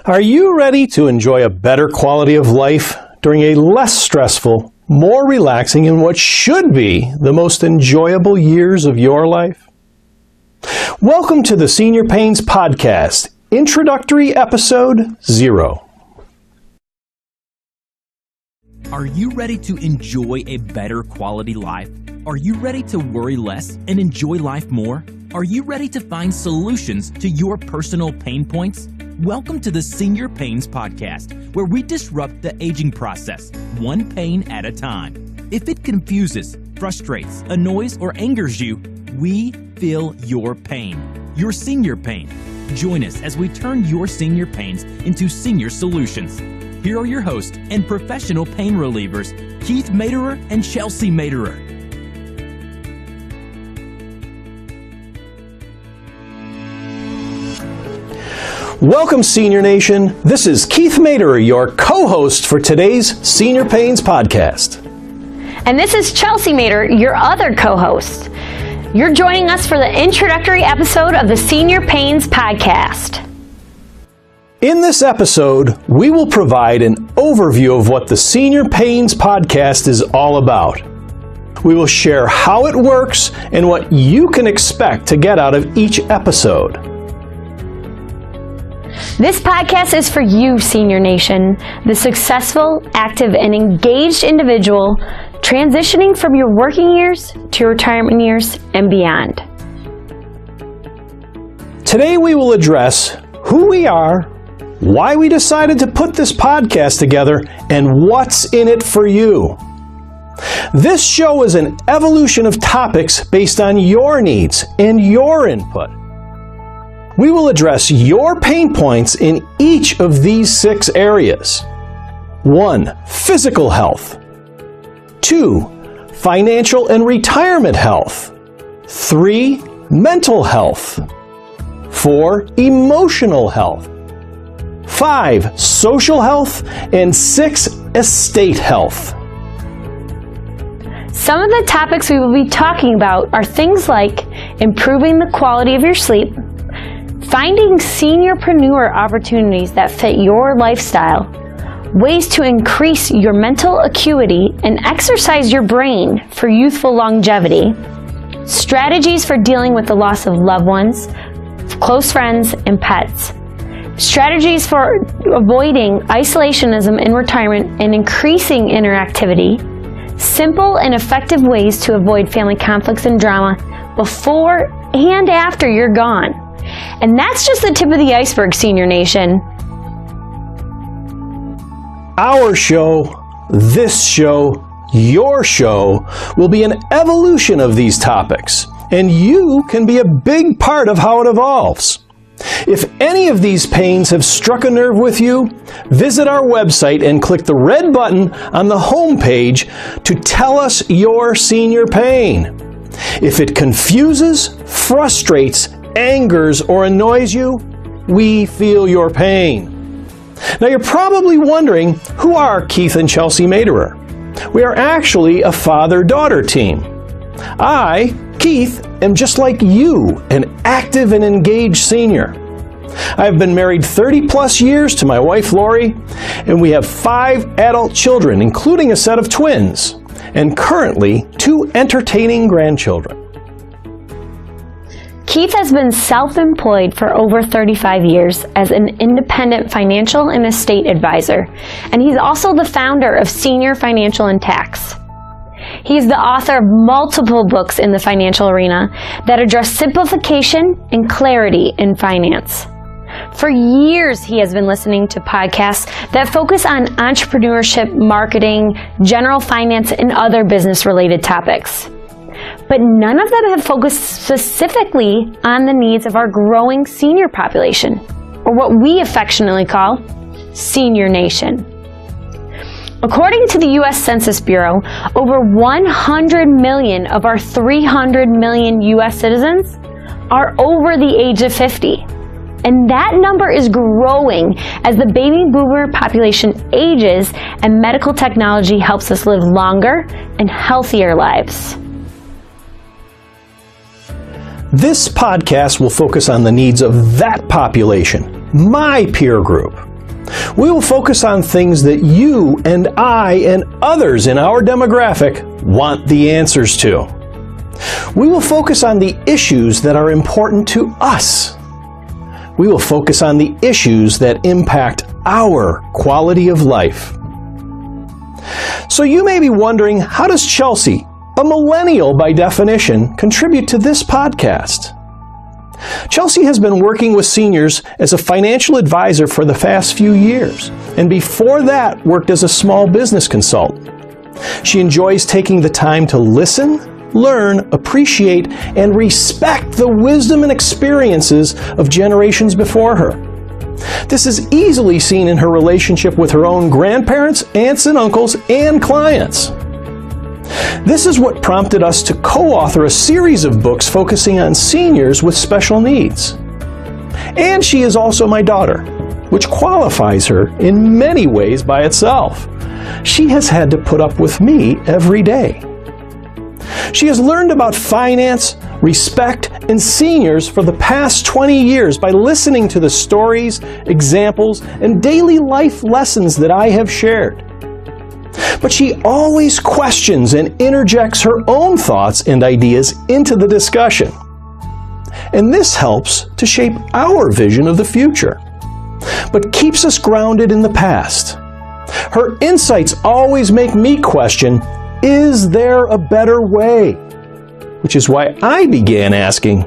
Are you ready to enjoy a better quality of life during a less stressful, more relaxing, and what should be the most enjoyable years of your life? Welcome to the Senior Pains Podcast, Introductory Episode 0. Are you ready to enjoy a better quality life? Are you ready to worry less and enjoy life more? Are you ready to find solutions to your personal pain points? Welcome to the Senior Pains Podcast, where we disrupt the aging process, one pain at a time. If it confuses, frustrates, annoys, or angers you, we feel your pain, your senior pain. Join us as we turn your senior pains into senior solutions. Here are your hosts and professional pain relievers, Keith Materer and Chelsea Materer. Welcome, Senior Nation. This is Keith Materer, your co-host for today's Senior Pains Podcast. And this is Chelsea Materer, your other co-host. You're joining us for the introductory episode of the Senior Pains Podcast. In this episode, we will provide an overview of what the Senior Pains Podcast is all about. We will share how it works and what you can expect to get out of each episode. This podcast is for you, Senior Nation, the successful, active, and engaged individual transitioning from your working years to your retirement years and beyond. Today we will address who we are, why we decided to put this podcast together, and what's in it for you. This show is an evolution of topics based on your needs and your input. We will address your pain points in each of these 6 areas. 1. Physical health. 2. Financial and retirement health. 3. Mental health. 4. Emotional health. 5. Social health. And 6. Estate health. Some of the topics we will be talking about are things like improving the quality of your sleep, finding seniorpreneur opportunities that fit your lifestyle, ways to increase your mental acuity and exercise your brain for youthful longevity, strategies for dealing with the loss of loved ones, close friends, and pets, strategies for avoiding isolationism in retirement and increasing interactivity, simple and effective ways to avoid family conflicts and drama before and after you're gone. And that's just the tip of the iceberg, Senior Nation. Our show, this show, your show, will be an evolution of these topics, and you can be a big part of how it evolves. If any of these pains have struck a nerve with you, visit our website and click the red button on the home page to tell us your senior pain. If it confuses, frustrates, angers, or annoys you, we feel your pain. Now you're probably wondering, who are Keith and Chelsea Materer? We are actually a father-daughter team. I, Keith, am just like you, an active and engaged senior. I've been married 30 plus years to my wife Lori, and we have 5 adult children, including a set of twins, and currently 2 entertaining grandchildren. Keith has been self-employed for over 35 years as an independent financial and estate advisor, and he's also the founder of Senior Financial and Tax. He's the author of multiple books in the financial arena that address simplification and clarity in finance. For years, he has been listening to podcasts that focus on entrepreneurship, marketing, general finance, and other business-related topics. But none of them have focused specifically on the needs of our growing senior population, or what we affectionately call Senior Nation. According to the U.S. Census Bureau, over 100 million of our 300 million U.S. citizens are over the age of 50. And that number is growing as the baby boomer population ages and medical technology helps us live longer and healthier lives. This podcast will focus on the needs of that population, my peer group. We will focus on things that you and I and others in our demographic want the answers to. We will focus on the issues that are important to us. We will focus on the issues that impact our quality of life. So you may be wondering, how does Chelsea, a millennial by definition, contribute to this podcast? Chelsea has been working with seniors as a financial advisor for the past few years, and before that worked as a small business consultant. She enjoys taking the time to listen, learn, appreciate, and respect the wisdom and experiences of generations before her. This is easily seen in her relationship with her own grandparents, aunts and uncles, and clients. This is what prompted us to co-author a series of books focusing on seniors with special needs. And she is also my daughter, which qualifies her in many ways by itself. She has had to put up with me every day. She has learned about finance, respect, and seniors for the past 20 years by listening to the stories, examples, and daily life lessons that I have shared. But she always questions and interjects her own thoughts and ideas into the discussion. And this helps to shape our vision of the future, but keeps us grounded in the past. Her insights always make me question, is there a better way? Which is why I began asking,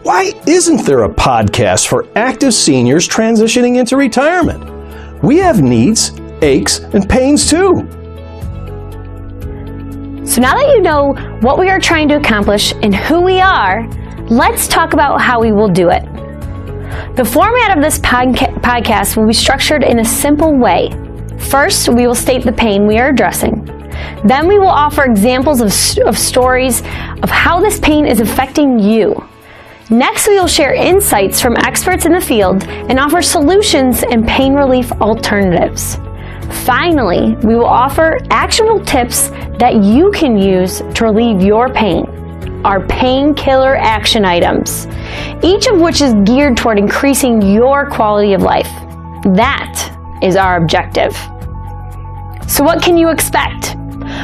why isn't there a podcast for active seniors transitioning into retirement? We have needs, aches, and pains too. So now that you know what we are trying to accomplish and who we are, let's talk about how we will do it. The format of this podcast will be structured in a simple way. First, we will state the pain we are addressing. Then we will offer examples of stories of how this pain is affecting you. Next, we will share insights from experts in the field and offer solutions and pain relief alternatives. Finally, we will offer actionable tips that you can use to relieve your pain, our painkiller action items, each of which is geared toward increasing your quality of life. That is our objective. So what can you expect?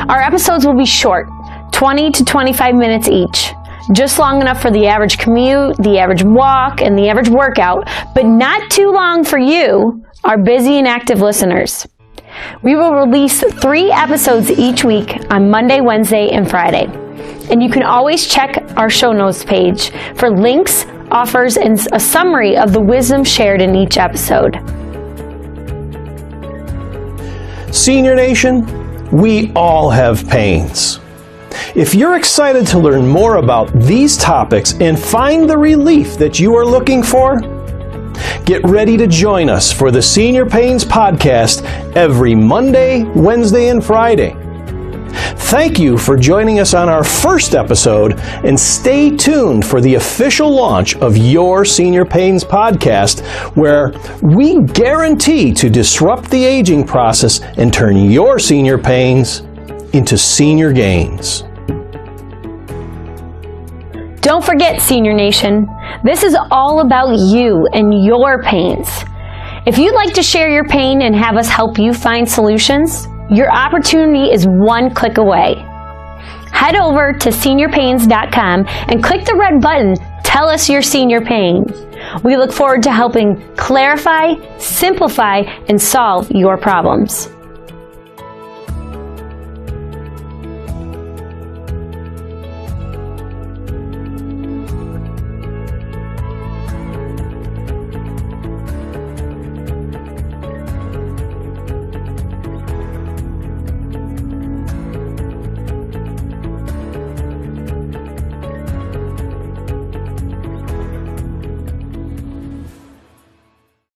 Our episodes will be short, 20 to 25 minutes each, just long enough for the average commute, the average walk, and the average workout, but not too long for you, our busy and active listeners. We will release 3 episodes each week on Monday, Wednesday, and Friday. And you can always check our show notes page for links, offers, and a summary of the wisdom shared in each episode. Senior Nation, we all have pains. If you're excited to learn more about these topics and find the relief that you are looking for, get ready to join us for the Senior Pains Podcast every Monday, Wednesday, and Friday. Thank you for joining us on our first episode, and stay tuned for the official launch of your Senior Pains Podcast, where we guarantee to disrupt the aging process and turn your senior pains into senior gains. Don't forget, Senior Nation, this is all about you and your pains. If you'd like to share your pain and have us help you find solutions, your opportunity is one click away. Head over to seniorpains.com and click the red button, Tell Us Your Senior Pain. We look forward to helping clarify, simplify, and solve your problems.